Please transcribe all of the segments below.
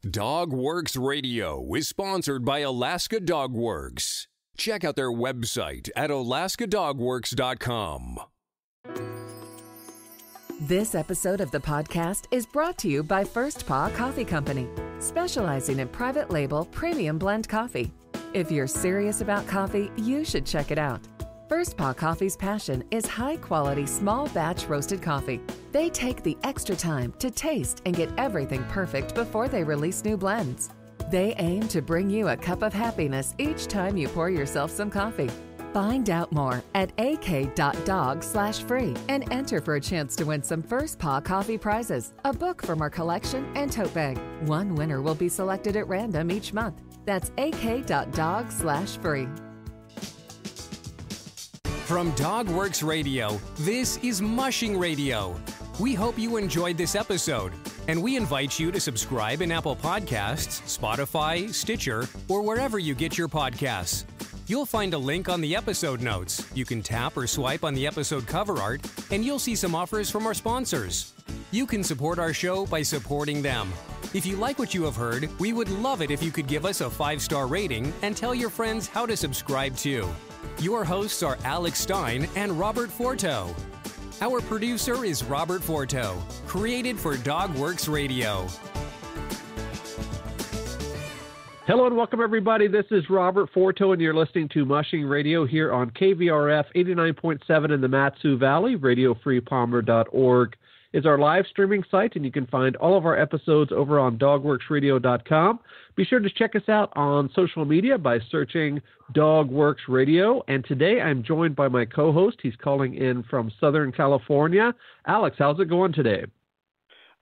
Dogworks Radio is sponsored by Alaska Dogworks. Check out their website at alaskadogworks.com. This episode of the podcast is brought to you by First Paw Coffee Company, specializing in private label premium blend coffee. If you're serious about coffee, you should check it out. First Paw Coffee's passion is high-quality, small-batch roasted coffee. They take the extra time to taste and get everything perfect before they release new blends. They aim to bring you a cup of happiness each time you pour yourself some coffee. Find out more at ak.dog/free and enter for a chance to win some First Paw Coffee prizes, a book from our collection, and tote bag. One winner will be selected at random each month. That's ak.dog/free. From Dogworks Radio, this is Mushing Radio. We hope you enjoyed this episode, and we invite you to subscribe in Apple Podcasts, Spotify, Stitcher, or wherever you get your podcasts. You'll find a link on the episode notes. You can tap or swipe on the episode cover art, and you'll see some offers from our sponsors. You can support our show by supporting them. If you like what you have heard, we would love it if you could give us a 5-star rating and tell your friends how to subscribe too. Your hosts are Alex Stein and Robert Forto. Our producer is Robert Forto, created for Dogworks Radio. Hello and welcome, everybody. This is Robert Forto, and you're listening to Mushing Radio here on KVRF 89.7 in the Mat-Su Valley. RadioFreePalmer.org is our live streaming site, and you can find all of our episodes over on dogworksradio.com. Be sure to check us out on social media by searching Dogworks Radio. And today I'm joined by my co-host. He's calling in from Southern California. Alex, how's it going today?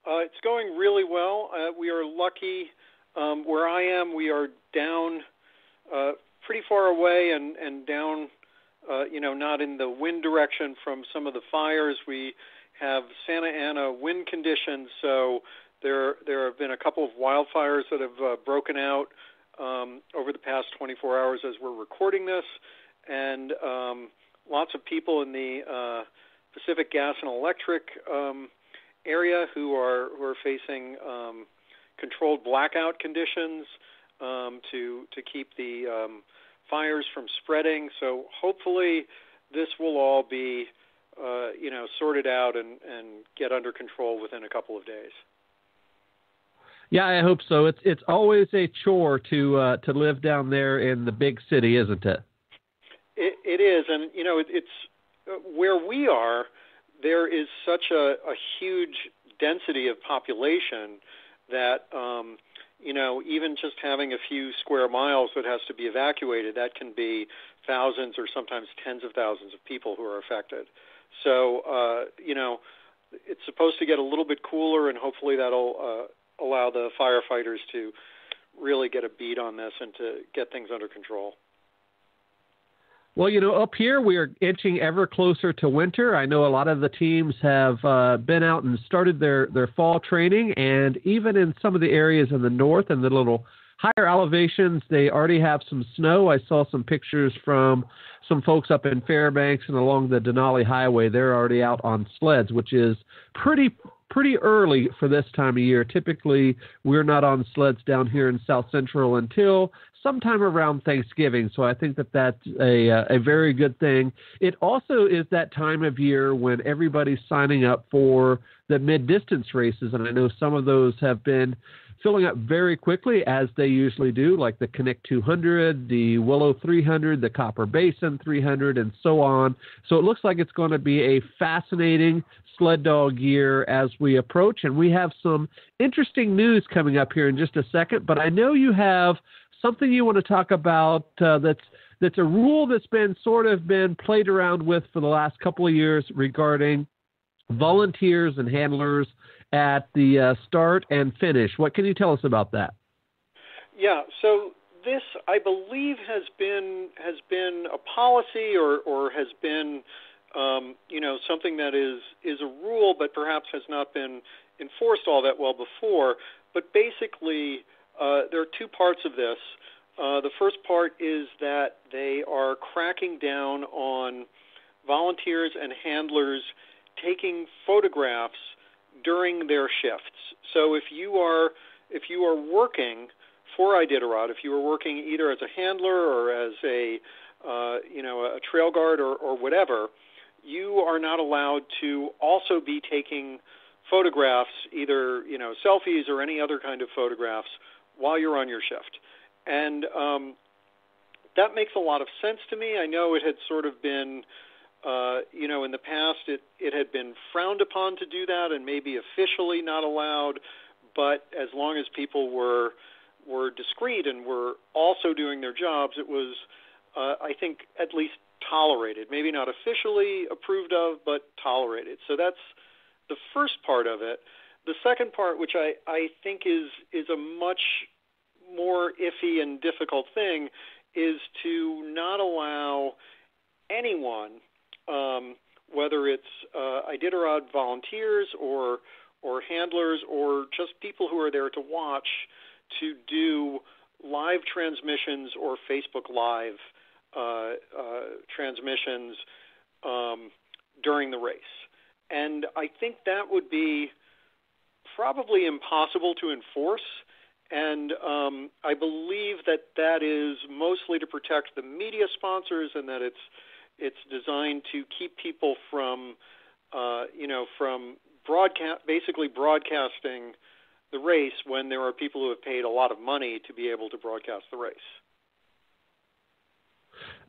It's going really well. We are lucky. Where I am, we are down pretty far away and down, not in the wind direction from some of the fires. We have Santa Ana wind conditions, so there have been a couple of wildfires that have broken out over the past 24 hours as we're recording this, and lots of people in the Pacific Gas and Electric area who are facing controlled blackout conditions to keep the fires from spreading. So hopefully this will all be sorted out and get under control within a couple of days. Yeah, I hope so. It's always a chore to live down there in the big city, isn't it? It is, and it's where we are. There is such a huge density of population that even just having a few square miles that has to be evacuated, that can be thousands or sometimes tens of thousands of people who are affected. So it's supposed to get a little bit cooler, and hopefully that'll allow the firefighters to really get a beat on this and to get things under control. Well, up here we are inching ever closer to winter. I know a lot of the teams have been out and started their fall training, and even in some of the areas in the north and the little higher elevations, they already have some snow. I saw some pictures from some folks up in Fairbanks and along the Denali Highway. They're already out on sleds, which is pretty early for this time of year. Typically, we're not on sleds down here in South Central until sometime around Thanksgiving, so I think that's a very good thing. It also is that time of year when everybody's signing up for the mid-distance races, and I know some of those have been filling up very quickly, as they usually do, like the Connect 200, the Willow 300, the Copper Basin 300, and so on. So it looks like it's going to be a fascinating sled dog year as we approach, and we have some interesting news coming up here in just a second, but I know you have something you want to talk about that's a rule that's been played around with for the last couple of years regarding volunteers and handlers at the start and finish. What can you tell us about that? Yeah, so this, I believe, has been a policy or has been something that is a rule, but perhaps has not been enforced all that well before. But basically, there are two parts of this. The first part is that they are cracking down on volunteers and handlers taking photographs during their shifts. So if you are if you are working for Iditarod, if you are working either as a handler or as a trail guard or whatever, you are not allowed to also be taking photographs, either selfies or any other kind of photographs, while you're on your shift. And that makes a lot of sense to me. I know it had sort of been, in the past it had been frowned upon to do that and maybe officially not allowed, but as long as people were discreet and were also doing their jobs, it was, I think, at least tolerated. Maybe not officially approved of, but tolerated. So that's the first part of it. The second part, which I think is a much more iffy and difficult thing, is to not allow anyone, whether it's Iditarod volunteers or handlers or just people who are there to watch, to do live transmissions or Facebook Live transmissions during the race. And I think that would be probably impossible to enforce. And I believe that is mostly to protect the media sponsors, and that it's designed to keep people from basically broadcasting the race when there are people who have paid a lot of money to be able to broadcast the race.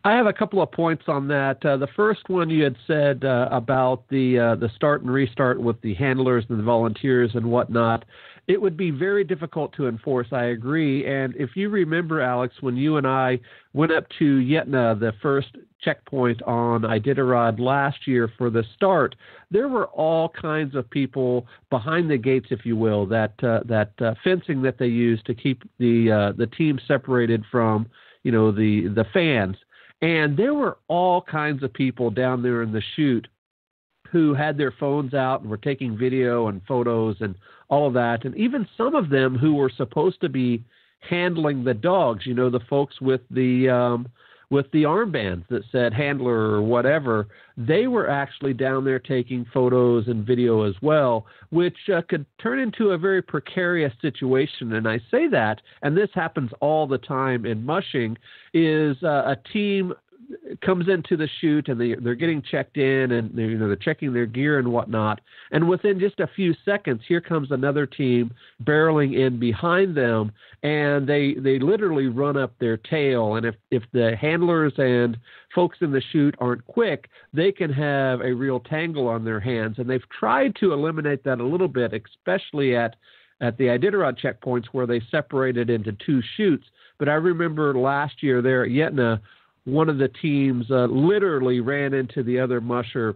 I have a couple of points on that. The first one you had said about the start and restart with the handlers and the volunteers and whatnot. It would be very difficult to enforce, I agree. And if you remember, Alex, when you and I went up to Yetna, the first checkpoint on Iditarod last year for the start, there were all kinds of people behind the gates, if you will, that fencing that they used to keep the team separated from, the fans. And there were all kinds of people down there in the chute who had their phones out and were taking video and photos and all of that. And even some of them who were supposed to be handling the dogs, the folks with the armbands that said handler or whatever, they were actually down there taking photos and video as well, which could turn into a very precarious situation. And I say that, and this happens all the time in mushing, is a team comes into the chute and they're getting checked in and they're checking their gear and whatnot. And within just a few seconds, here comes another team barreling in behind them, and they literally run up their tail. And if the handlers and folks in the chute aren't quick, they can have a real tangle on their hands. And they've tried to eliminate that a little bit, especially at the Iditarod checkpoints where they separated into two chutes. But I remember last year there at Yetna, one of the teams literally ran into the other musher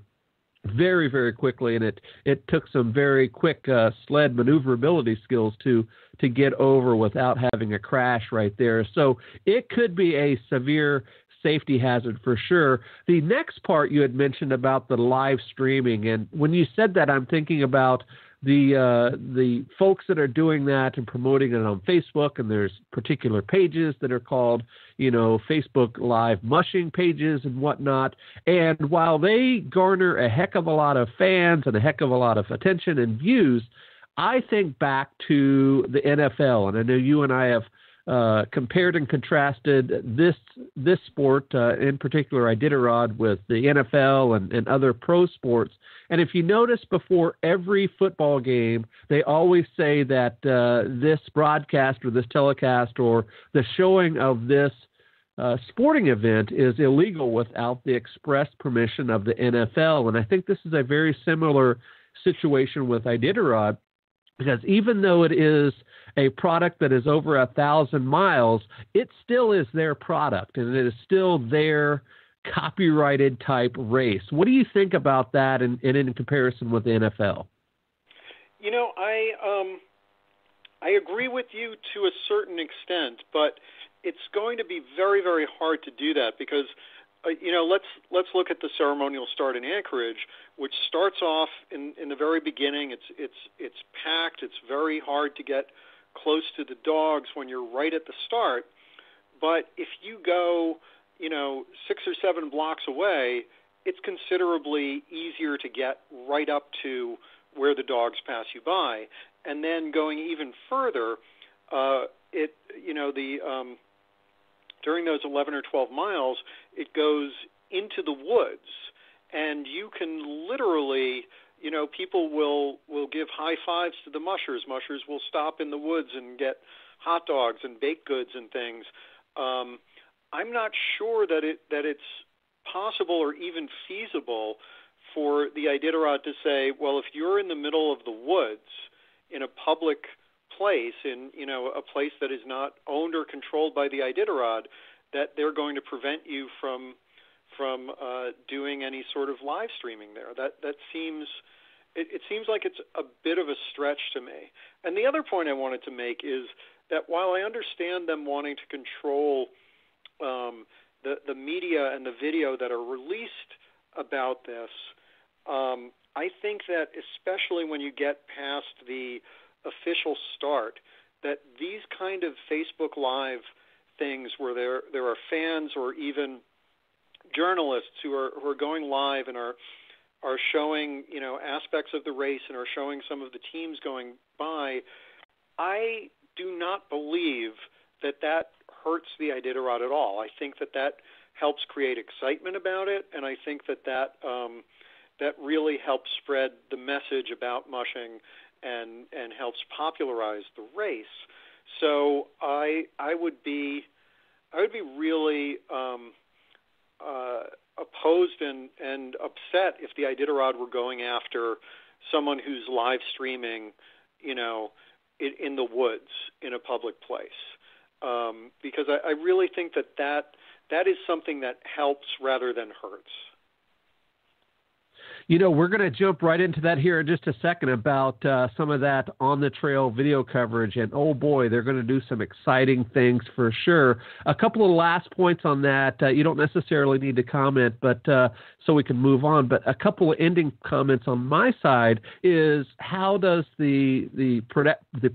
very, very quickly, and it took some very quick sled maneuverability skills to get over without having a crash right there. So it could be a severe safety hazard for sure. The next part you had mentioned about the live streaming, and when you said that, I'm thinking about the folks that are doing that and promoting it on Facebook, and there's particular pages that are called, Facebook Live mushing pages and whatnot. And while they garner a heck of a lot of fans and a heck of a lot of attention and views, I think back to the NFL, and I know you and I have compared and contrasted this sport, in particular Iditarod, with the NFL and other pro sports. And if you notice, before every football game, they always say that this broadcast or this telecast or the showing of this sporting event is illegal without the express permission of the NFL. And I think this is a very similar situation with Iditarod, because even though it is a product that is over 1,000 miles, it still is their product, and it is still their copyrighted type race. What do you think about that and in comparison with the NFL? I agree with you to a certain extent, but it's going to be very, very hard to do that because, let's look at the ceremonial start in Anchorage, which starts off in the very beginning. It's packed. It's very hard to get close to the dogs when you're right at the start. But if you go 6 or 7 blocks away, it's considerably easier to get right up to where the dogs pass you by. And then going even further, during those 11 or 12 miles, it goes into the woods, and you can literally, people will give high fives to the mushers. Mushers will stop in the woods and get hot dogs and baked goods and things. I'm not sure that it's possible or even feasible for the Iditarod to say, well, if you're in the middle of the woods in a public place, in a place that is not owned or controlled by the Iditarod, that they're going to prevent you from doing any sort of live streaming there. That seems it seems like it's a bit of a stretch to me. And the other point I wanted to make is that while I understand them wanting to control the media and the video that are released about this, I think that especially when you get past the official start, that these kind of Facebook Live things where there are fans or even journalists who are going live and are showing aspects of the race and are showing some of the teams going by, I do not believe that hurts the Iditarod at all. I think that helps create excitement about it, and I think that really helps spread the message about mushing and helps popularize the race. So I would be really opposed and upset if the Iditarod were going after someone who's live streaming, in the woods in a public place, because I really think that is something that helps rather than hurts. We're going to jump right into that here in just a second about some of that on-the-trail video coverage. And, oh, boy, they're going to do some exciting things for sure. A couple of last points on that. You don't necessarily need to comment, but so we can move on. But a couple of ending comments on my side is how does the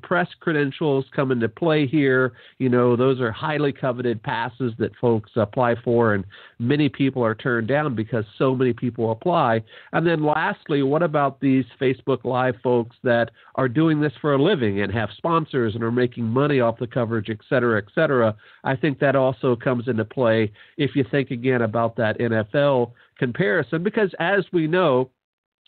press credentials come into play here? Those are highly coveted passes that folks apply for, and many people are turned down because so many people apply. And then lastly, what about these Facebook Live folks that are doing this for a living and have sponsors and are making money off the coverage, et cetera, et cetera? I think that also comes into play if you think again about that NFL comparison, because as we know,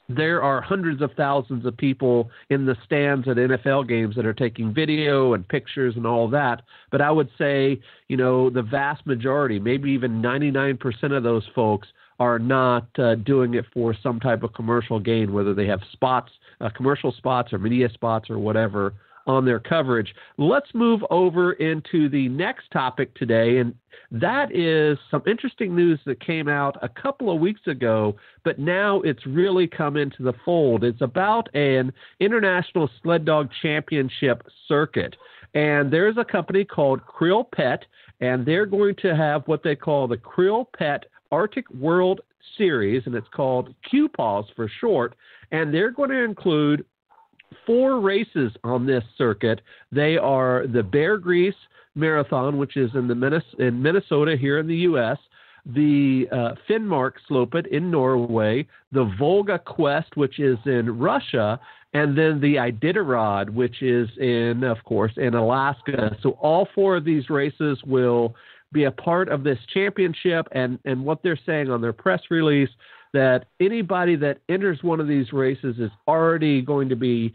there are hundreds of thousands of people in the stands at NFL games that are taking video and pictures and all that. But I would say, the vast majority, maybe even 99% of those folks are not doing it for some type of commercial gain, whether they have spots, commercial spots or media spots or whatever on their coverage. Let's move over into the next topic today, and that is some interesting news that came out a couple of weeks ago, but now it's really come into the fold. It's about an international sled dog championship circuit, and there's a company called Krill Pet, and they're going to have what they call the Krill Pet Arctic World Series, and it's called QPAWS for short, and they're going to include 4 races on this circuit. They are the Bear Grease Marathon, which is in Minnesota here in the U.S., the Finnmark Slopet in Norway, the Volga Quest, which is in Russia, and then the Iditarod, which is in Alaska. So all 4 of these races will be a part of this championship, and what they're saying on their press release, that anybody that enters one of these races is already going to be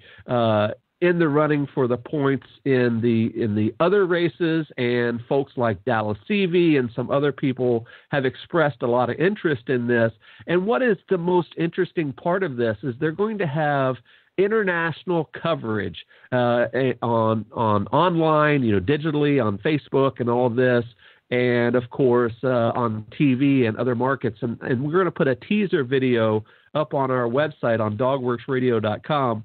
in the running for the points in the other races, and folks like Dallas Seavey and some other people have expressed a lot of interest in this. And what is the most interesting part of this is they're going to have international coverage on online, digitally on Facebook and all this, and of course on TV and other markets. And we're going to put a teaser video up on our website on dogworksradio.com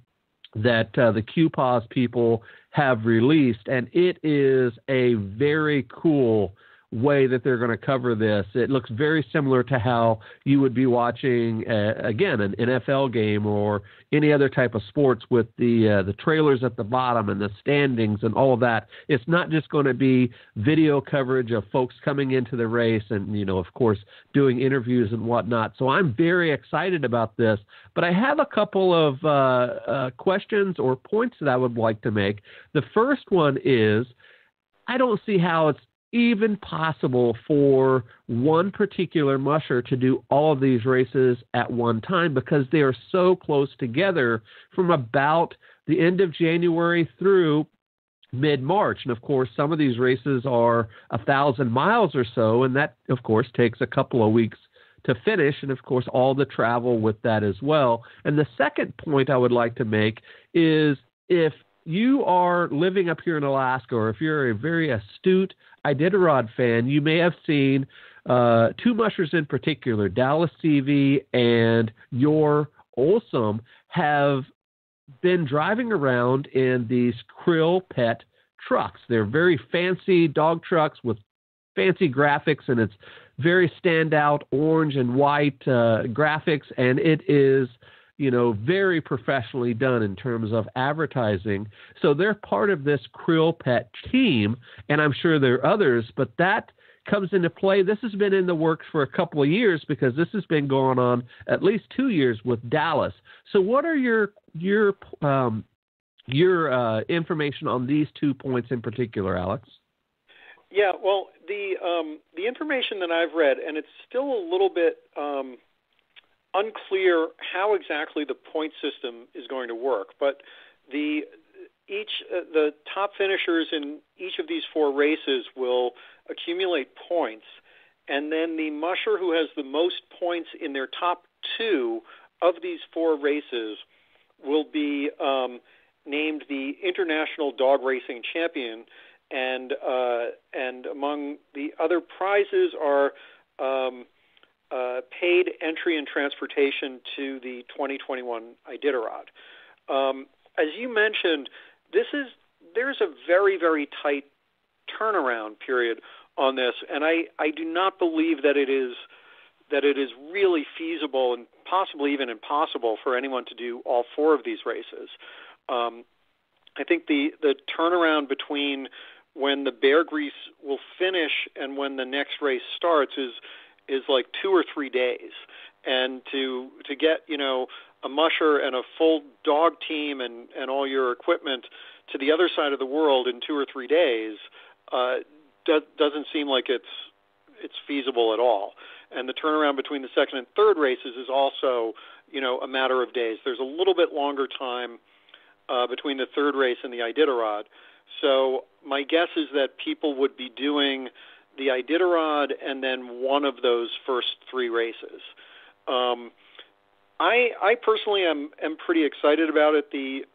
that the QPAWS people have released, and it is a very cool way that they're going to cover this. It looks very similar to how you would be watching, again, an NFL game or any other type of sports with the trailers at the bottom and the standings and all of that. It's not just going to be video coverage of folks coming into the race and, of course, doing interviews and whatnot. So I'm very excited about this. But I have a couple of questions or points that I would like to make. The first one is, I don't see how it's even possible for one particular musher to do all of these races at one time because they are so close together from about the end of January through mid-March. And, of course, some of these races are 1,000 miles or so, and that, of course, takes a couple of weeks to finish, and, of course, all the travel with that as well. And the second point I would like to make is if you are living up here in Alaska, or if you're a very astute Iditarod fan, you may have seen two mushers in particular, Dallas CV and your Olsum, have been driving around in these Krill Pet trucks. They're very fancy dog trucks with fancy graphics, and it's very standout orange and white graphics, and it is very professionally done in terms of advertising. So they're part of this Krill Pet team, and I'm sure there are others, but that comes into play. This has been in the works for a couple of years because this has been going on at least 2 years with Dallas. So what are your information on these 2 points in particular, Alex? Yeah, well, the information that I've read, and it's still a little bit unclear how exactly the point system is going to work, but the top finishers in each of these 4 races will accumulate points, and then the musher who has the most points in their top 2 of these 4 races will be named the International Dog Racing Champion, and among the other prizes are paid entry and transportation to the 2021 Iditarod. As you mentioned, there's a very, very tight turnaround period on this, and I do not believe that it is really feasible and possibly even impossible for anyone to do all 4 of these races. I think the turnaround between when the bear grease will finish and when the next race starts is like 2 or 3 days, and to get a musher and a full dog team and all your equipment to the other side of the world in 2 or 3 days doesn't seem like it's feasible at all. And the turnaround between the second and third races is also a matter of days. There's a little bit longer time between the third race and the Iditarod. So my guess is that people would be doing the Iditarod and then one of those first 3 races. I personally am pretty excited about it.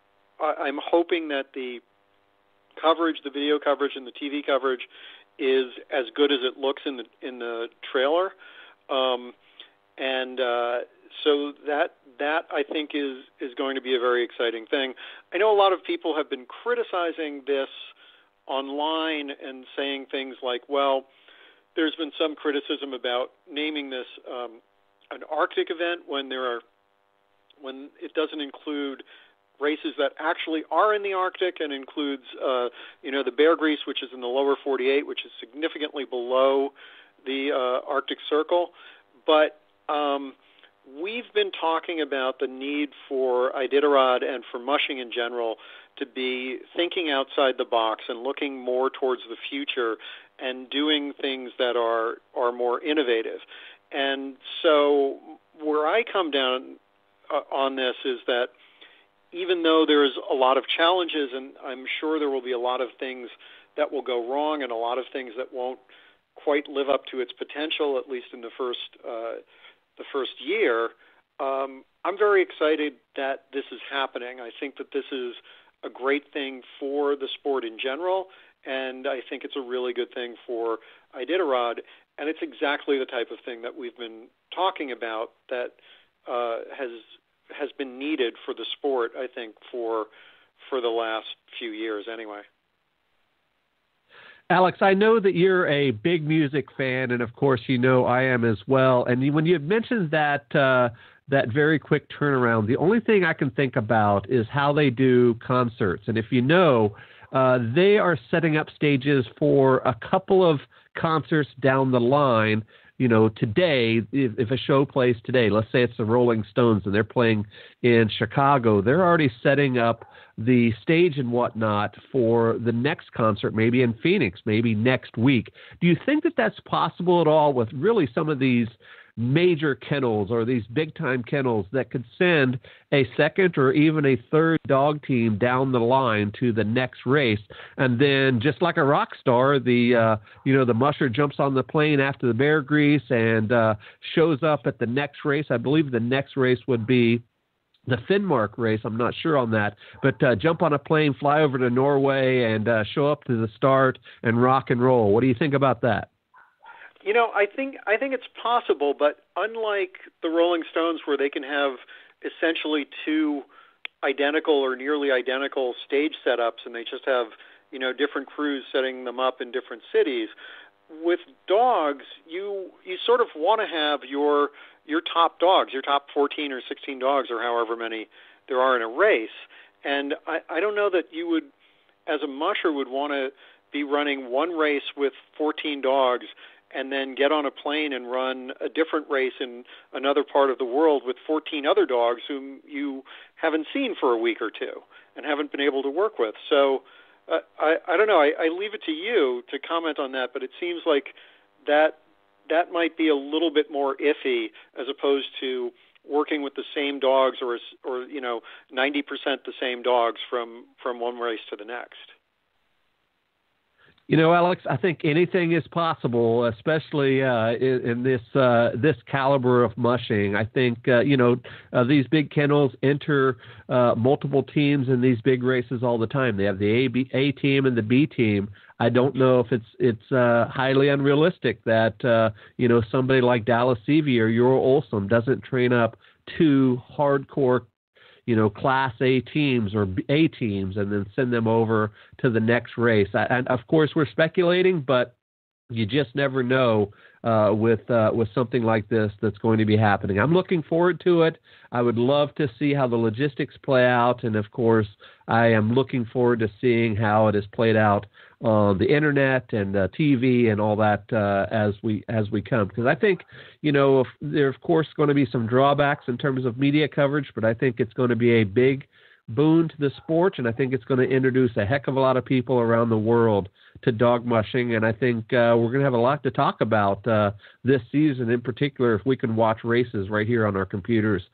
I'm hoping that the coverage, the video coverage and the TV coverage, is as good as it looks in the trailer, so that I think is going to be a very exciting thing. I know a lot of people have been criticizing this online and saying things like, well, there's been some criticism about naming this an Arctic event when it doesn't include races that actually are in the Arctic and includes the Bear Grease, which is in the lower 48, which is significantly below the Arctic Circle. But we've been talking about the need for Iditarod and for mushing in general to be thinking outside the box and looking more towards the future and doing things that are more innovative. And so where I come down on this is that even though there's a lot of challenges, and I'm sure there will be a lot of things that will go wrong and a lot of things that won't quite live up to its potential, at least in the first year, I'm very excited that this is happening. I think that this is a great thing for the sport in general, and I think it's a really good thing for Iditarod, and it's exactly the type of thing that we've been talking about that has been needed for the sport, I think, for the last few years anyway. Alex, I know that you're a big music fan, and of course, you know I am as well. And when you had mentioned that that very quick turnaround, the only thing I can think about is how they do concerts. And if you know, they are setting up stages for a couple of concerts down the line. You know, today, if a show plays today, let's say it's the Rolling Stones and they're playing in Chicago, they're already setting up the stage and whatnot for the next concert, maybe in Phoenix, maybe next week. Do you think that that's possible at all with really some of these major kennels or these big-time kennels that could send a second or even a third dog team down the line to the next race, and then just like a rock star, the musher jumps on the plane after the bear grease and shows up at the next race. I believe the next race would be the Finnmark race. I'm not sure on that, but jump on a plane, fly over to Norway, and show up to the start and rock and roll. What do you think about that? You know, I think it's possible, but unlike the Rolling Stones, where they can have essentially two identical or nearly identical stage setups, and they just have, you know, different crews setting them up in different cities, with dogs, you sort of want to have your top dogs, your top 14 or 16 dogs, or however many there are in a race. And I don't know that you would, as a musher, would want to be running one race with 14 dogs and then get on a plane and run a different race in another part of the world with 14 other dogs whom you haven't seen for a week or two and haven't been able to work with. So I don't know. I leave it to you to comment on that, but it seems like that might be a little bit more iffy as opposed to working with the same dogs or 90% the same dogs from one race to the next. You know, Alex, I think anything is possible, especially in this caliber of mushing. I think, these big kennels enter multiple teams in these big races all the time. They have the A team and the B team. I don't know if it's highly unrealistic that, somebody like Dallas Seavey or Ural Olson doesn't train up two hardcore Class A teams or A teams and then send them over to the next race. And of course, we're speculating, but you just never know with something like this that's going to be happening. I'm looking forward to it. I would love to see how the logistics play out. And of course, I am looking forward to seeing how it is played out on the internet and TV and all that as we come. Because I think, if there are, of course, going to be some drawbacks in terms of media coverage, but I think it's going to be a big boon to the sport, and I think it's going to introduce a heck of a lot of people around the world to dog mushing, and I think we're going to have a lot to talk about this season in particular if we can watch races right here on our computers.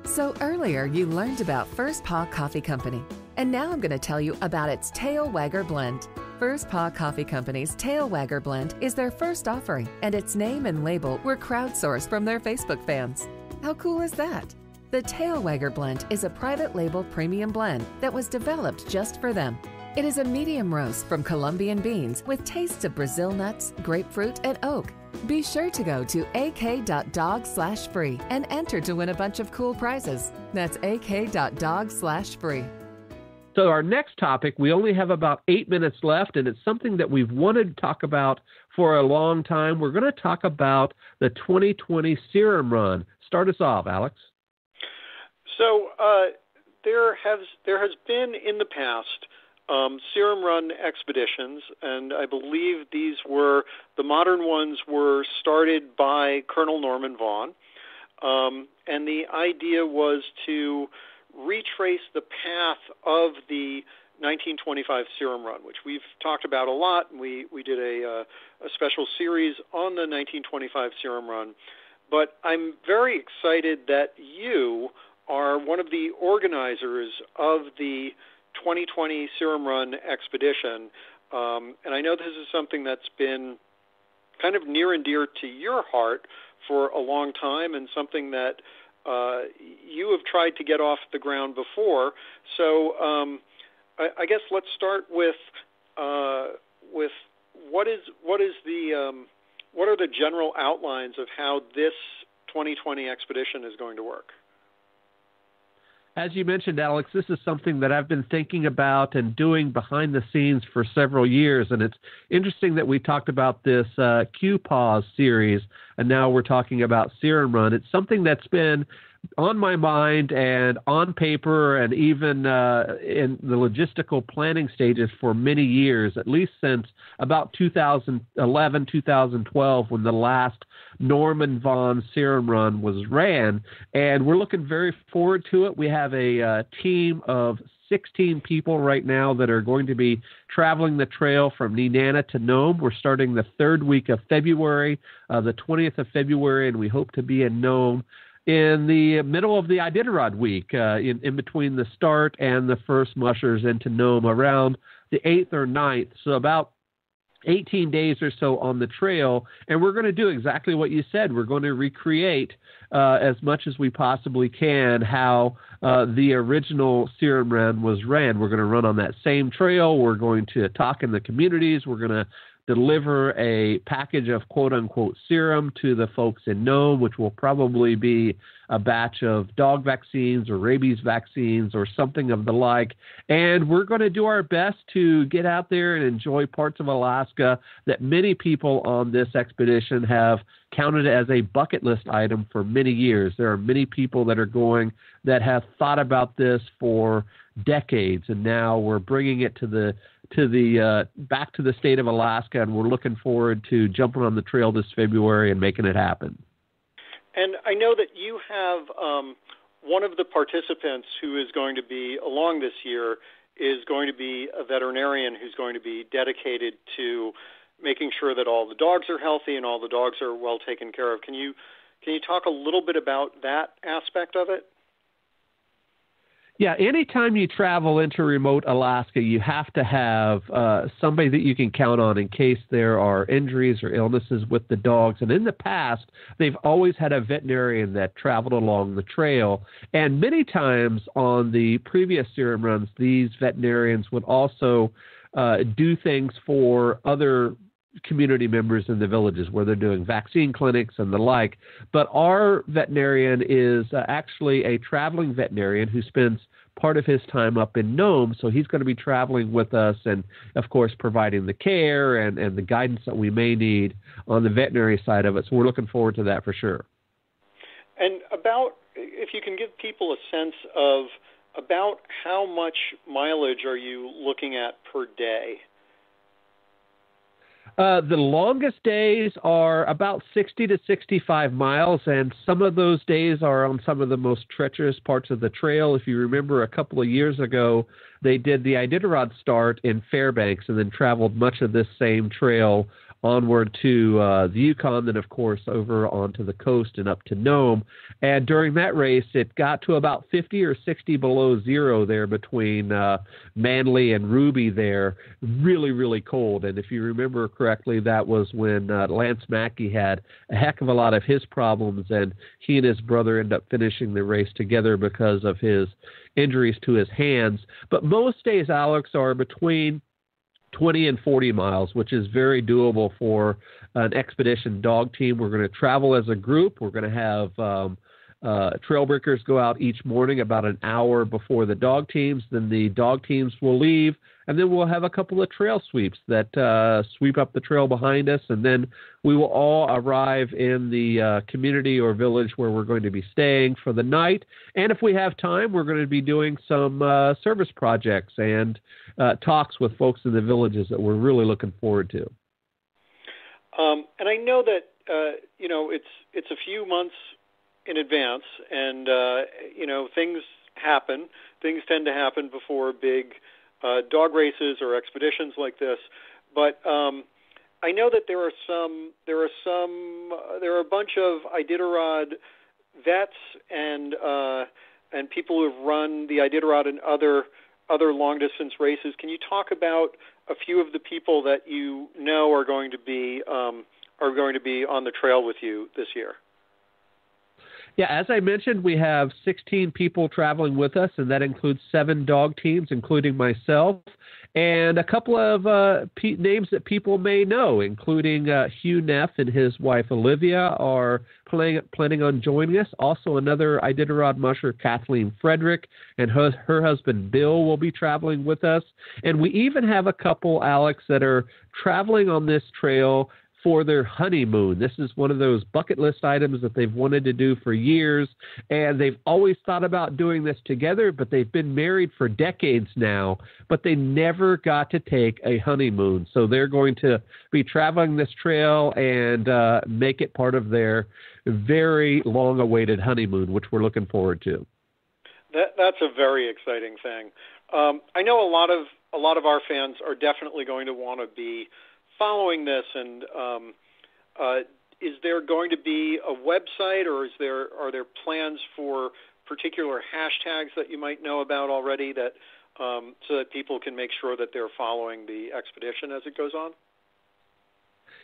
So earlier you learned about First Paw Coffee Company, and now I'm going to tell you about its Tail Wagger Blend. First Paw Coffee Company's Tail Wagger Blend is their first offering, and its name and label were crowdsourced from their Facebook fans. How cool is that? The Tail Wagger Blend is a private label premium blend that was developed just for them. It is a medium roast from Colombian beans with tastes of Brazil nuts, grapefruit, and oak. Be sure to go to ak.dog/free and enter to win a bunch of cool prizes. That's ak.dog/free. So our next topic, we only have about 8 minutes left, and it's something that we've wanted to talk about for a long time. We're going to talk about the 2020 Serum Run. Start us off, Alex. So there has been in the past Serum Run expeditions, and I believe the modern ones were started by Colonel Norman Vaughan, and the idea was to retrace the path of the 1925 Serum Run, which we've talked about a lot, and we did a special series on the 1925 Serum Run. But I'm very excited that you are one of the organizers of the 2020 Serum Run expedition. And I know this is something that's been kind of near and dear to your heart for a long time, and something that you have tried to get off the ground before. So I guess let's start with what are the general outlines of how this 2020 expedition is going to work? as you mentioned, Alex, this is something that I've been thinking about and doing behind the scenes for several years. And it's interesting that we talked about this QPAWS series, and now we're talking about Serum Run. It's something that's been on my mind and on paper and even in the logistical planning stages for many years, at least since about 2011, 2012, when the last Norman Vaughn Serum Run was ran. And we're looking very forward to it. We have a team of 16 people right now that are going to be traveling the trail from Nenana to Nome. We're starting the third week of February, the 20th of February, and we hope to be in Nome in the middle of the Iditarod week, in between the start and the first mushers into Nome around the 8th or 9th. So about 18 days or so on the trail, and we're going to do exactly what you said. We're going to recreate as much as we possibly can how the original Serum Run was ran. We're going to run on that same trail. We're going to talk in the communities. We're going to deliver a package of quote-unquote serum to the folks in Nome, which will probably be a batch of dog vaccines or rabies vaccines or something of the like. And we're going to do our best to get out there and enjoy parts of Alaska that many people on this expedition have counted as a bucket list item for many years. There are many people that are going that have thought about this for decades, and now we're bringing it back to the state of Alaska, and we're looking forward to jumping on the trail this February and making it happen. And I know that you have one of the participants who is going to be along this year is going to be a veterinarian who's going to be dedicated to making sure that all the dogs are healthy and all the dogs are well taken care of. Can you talk a little bit about that aspect of it? Yeah, anytime you travel into remote Alaska, you have to have somebody that you can count on in case there are injuries or illnesses with the dogs. And in the past, they've always had a veterinarian that traveled along the trail. And many times on the previous Serum Runs, these veterinarians would also do things for other community members in the villages where they're doing vaccine clinics and the like. But our veterinarian is actually a traveling veterinarian who spends part of his time up in Nome. So he's going to be traveling with us and, of course, providing the care and the guidance that we may need on the veterinary side of it. So we're looking forward to that for sure. And if you can give people a sense of about how much mileage are you looking at per day? The longest days are about 60 to 65 miles, and some of those days are on some of the most treacherous parts of the trail. If you remember, a couple of years ago, they did the Iditarod start in Fairbanks and then traveled much of this same trail onward to the Yukon, then, of course, over onto the coast and up to Nome. And during that race, it got to about 50 or 60 below zero there between Manly and Ruby there. Really, really cold. And if you remember correctly, that was when Lance Mackey had a heck of a lot of his problems, and he and his brother ended up finishing the race together because of his injuries to his hands. But most days, Alex, are between 20 and 40 miles, which is very doable for an expedition dog team. We're going to travel as a group. We're going to have trail breakers go out each morning about an hour before the dog teams. Then the dog teams will leave, and then we'll have a couple of trail sweeps that sweep up the trail behind us, and then we will all arrive in the community or village where we're going to be staying for the night. And if we have time, we're going to be doing some service projects and talks with folks in the villages that we're really looking forward to. And I know that it's a few months in advance, and things happen. Things tend to happen before big dog races or expeditions like this. But I know that there are a bunch of Iditarod vets and people who have run the Iditarod and other long distance races. Can you talk about a few of the people that you know are going to be on the trail with you this year? Yeah, as I mentioned, we have 16 people traveling with us, and that includes 7 dog teams, including myself, and a couple of names that people may know, including Hugh Neff and his wife Olivia are planning on joining us. Also, another Iditarod musher, Kathleen Frederick, and her husband Bill will be traveling with us. And we even have a couple, Alex, that are traveling on this trail for their honeymoon. This is one of those bucket list items that they've wanted to do for years, and they've always thought about doing this together, but they've been married for decades now, but they never got to take a honeymoon. So they're going to be traveling this trail and make it part of their very long-awaited honeymoon, which we're looking forward to. That's a very exciting thing. I know a lot of our fans are definitely going to want to be following this, and is there going to be a website, or are there plans for particular hashtags that you might know about already, that so that people can make sure that they're following the expedition as it goes on?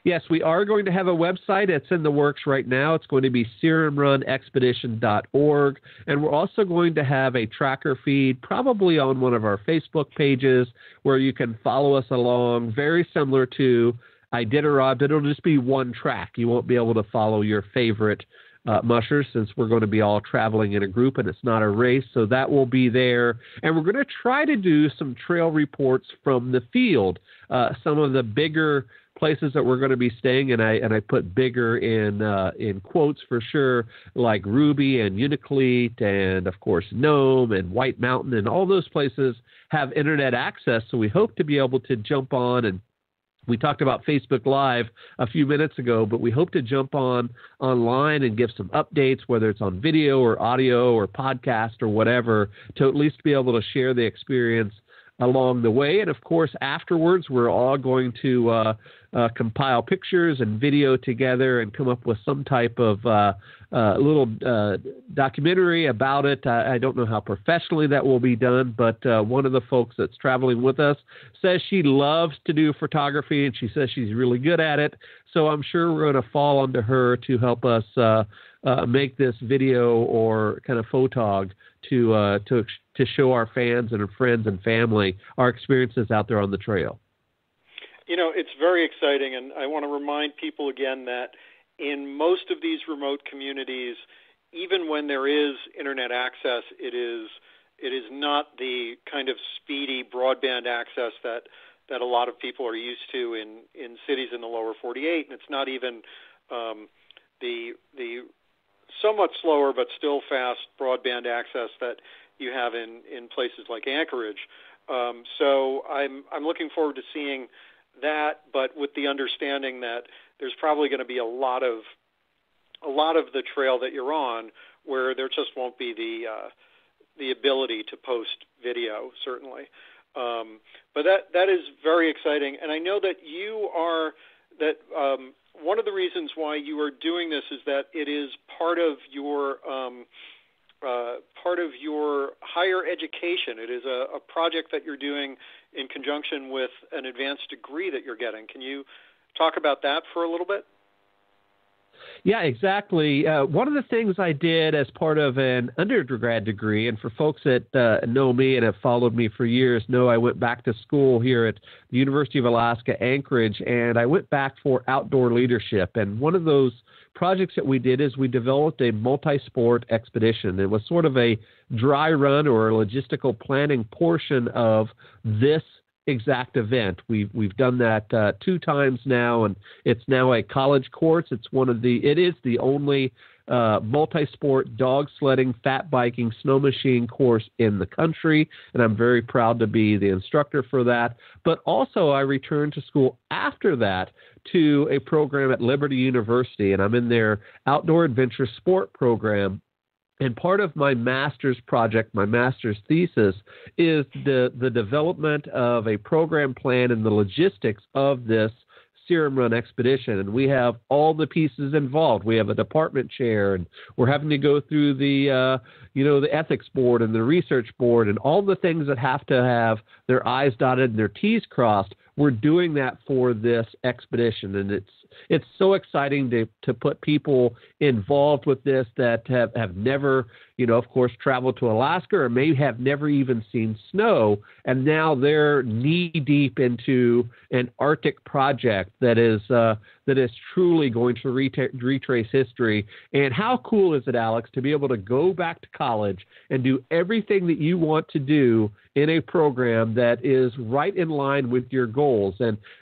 Yes, we are going to have a website. It's in the works right now. It's going to be serumrunexpedition.org. And we're also going to have a tracker feed, probably on one of our Facebook pages, where you can follow us along, very similar to Iditarod, but it'll just be one track. You won't be able to follow your favorite mushers, since we're going to be all traveling in a group and it's not a race. So that will be there. And we're going to try to do some trail reports from the field, some of the bigger places that we're going to be staying, and I put bigger in quotes for sure, like Ruby and Unalakleet and, of course, Nome and White Mountain, and all those places have internet access, so we hope to be able to jump on, and we talked about Facebook Live a few minutes ago, but we hope to jump online and give some updates, whether it's on video or audio or podcast or whatever, to at least be able to share the experience along the way. And of course, afterwards, we're all going to compile pictures and video together and come up with some type of little documentary about it. I don't know how professionally that will be done, but one of the folks that's traveling with us says she loves to do photography, and she says she's really good at it. So I'm sure we're going to fall onto her to help us make this video or kind of photog to show our fans and our friends and family our experiences out there on the trail. You know, it's very exciting, and I want to remind people again that in most of these remote communities, even when there is internet access, it is not the kind of speedy broadband access that a lot of people are used to in cities in the lower 48, and it's not even the somewhat slower but still fast broadband access that you have in places like Anchorage. So I'm looking forward to seeing that, but with the understanding that there's probably going to be a lot of the trail that you're on where there just won't be the ability to post video, certainly. But that is very exciting, and I know that one of the reasons why you are doing this is that it is part of your higher education. It is a project that you're doing in conjunction with an advanced degree that you're getting. Can you talk about that for a little bit? Yeah, exactly. One of the things I did as part of an undergrad degree, and for folks that know me and have followed me for years know I went back to school here at the University of Alaska, Anchorage, and I went back for outdoor leadership. And one of those projects that we did is we developed a multi-sport expedition. It was sort of a dry run or a logistical planning portion of this exact event. We've done that 2 times now, and it's now a college course. It is the only multi-sport dog sledding, fat biking, snow machine course in the country, and I'm very proud to be the instructor for that. But also I returned to school after that to a program at Liberty University, and I'm in their outdoor adventure sport program. And part of my master's project, my master's thesis, is the development of a program plan and the logistics of this Serum Run expedition. And we have all the pieces involved. We have a department chair, and we're having to go through the ethics board and the research board and all the things that have to have their I's dotted and their T's crossed. we're doing that for this expedition, and it's so exciting to put people involved with this that have never, of course, traveled to Alaska or may have never even seen snow, and now they're knee-deep into an Arctic project that is truly going to retrace history. And how cool is it, Alex, to be able to go back to college and do everything that you want to do in a program that is right in line with your goals.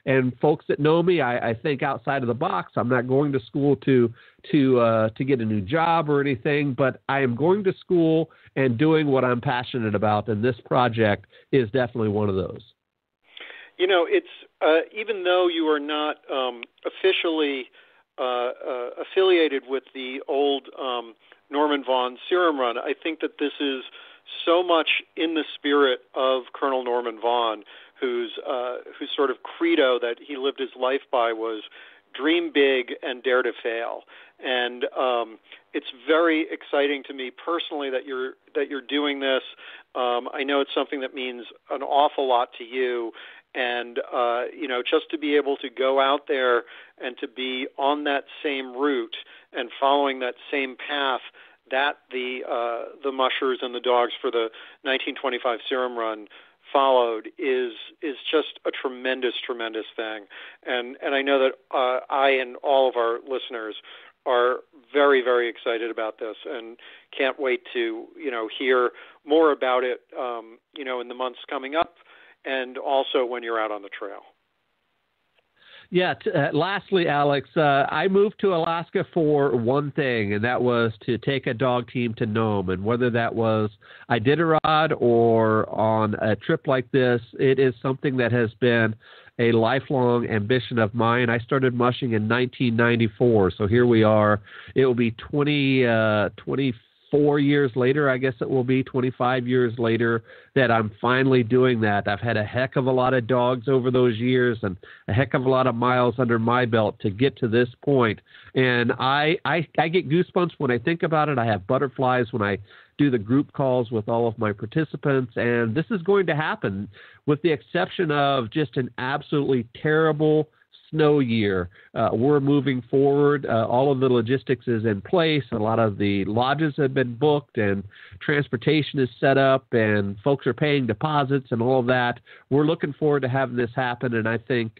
And folks that know me, I think outside of the box. I'm not going to school to get a new job or anything, but I am going to school and doing what I'm passionate about, and this project is definitely one of those. It's even though you are not officially affiliated with the old Norman Vaughan Serum Run, I think that this is so much in the spirit of Colonel Norman Vaughan, whose sort of credo that he lived his life by was dream big and dare to fail. And it's very exciting to me personally that you're doing this. I know it's something that means an awful lot to you. And, just to be able to go out there and to be on that same route and following that same path that the mushers and the dogs for the 1925 Serum Run followed is just a tremendous, tremendous thing. And I know that I and all of our listeners are very, very excited about this and can't wait to, hear more about it, in the months coming up and also when you're out on the trail. Yeah. Lastly, Alex, I moved to Alaska for one thing, and that was to take a dog team to Nome. And whether that was Iditarod or on a trip like this, it is something that has been a lifelong ambition of mine. I started mushing in 1994, so here we are. It will be 24 years later, I guess it will be 25 years later, that I'm finally doing that. I've had a heck of a lot of dogs over those years and a heck of a lot of miles under my belt to get to this point. And I get goosebumps when I think about it. I have butterflies when I do the group calls with all of my participants. And this is going to happen with the exception of just an absolutely terrible snow year. We're moving forward. All of the logistics is in place. A lot of the lodges have been booked and transportation is set up and folks are paying deposits and all of that. We're looking forward to having this happen. And I think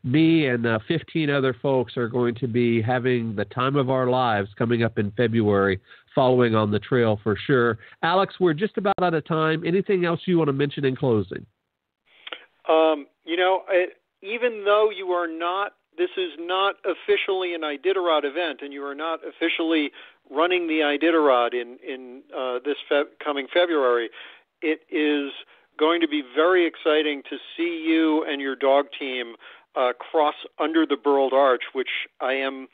me and 15 other folks are going to be having the time of our lives coming up in February, following on the trail for sure. Alex, we're just about out of time. Anything else you want to mention in closing? Even though you are not, this is not officially an Iditarod event, and you are not officially running the Iditarod in this coming February, it is going to be very exciting to see you and your dog team cross under the Burled Arch, which I am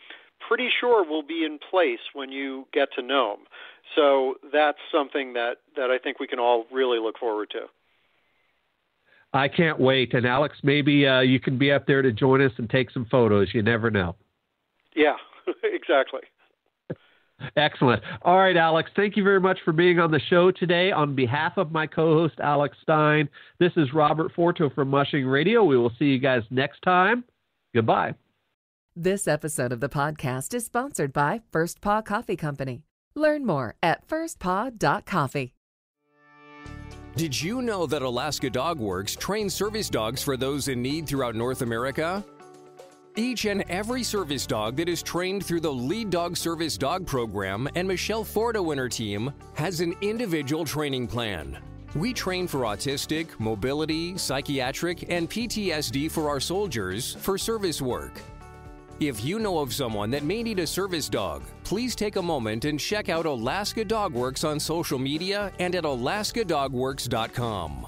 pretty sure will be in place when you get to Nome. So that's something that I think we can all really look forward to. I can't wait. And Alex, maybe you can be up there to join us and take some photos. You never know. Yeah, exactly. Excellent. All right, Alex, thank you very much for being on the show today. On behalf of my co-host, Alex Stein, this is Robert Forto from Mushing Radio. We will see you guys next time. Goodbye. This episode of the podcast is sponsored by First Paw Coffee Company. Learn more at firstpaw.coffee. Did you know that Alaska Dog Works trains service dogs for those in need throughout North America? Each and every service dog that is trained through the Lead Dog Service Dog Program and Michelle Forto and her team has an individual training plan. We train for autistic, mobility, psychiatric, and PTSD for our soldiers for service work. If you know of someone that may need a service dog, please take a moment and check out Alaska Dog Works on social media and at alaskadogworks.com.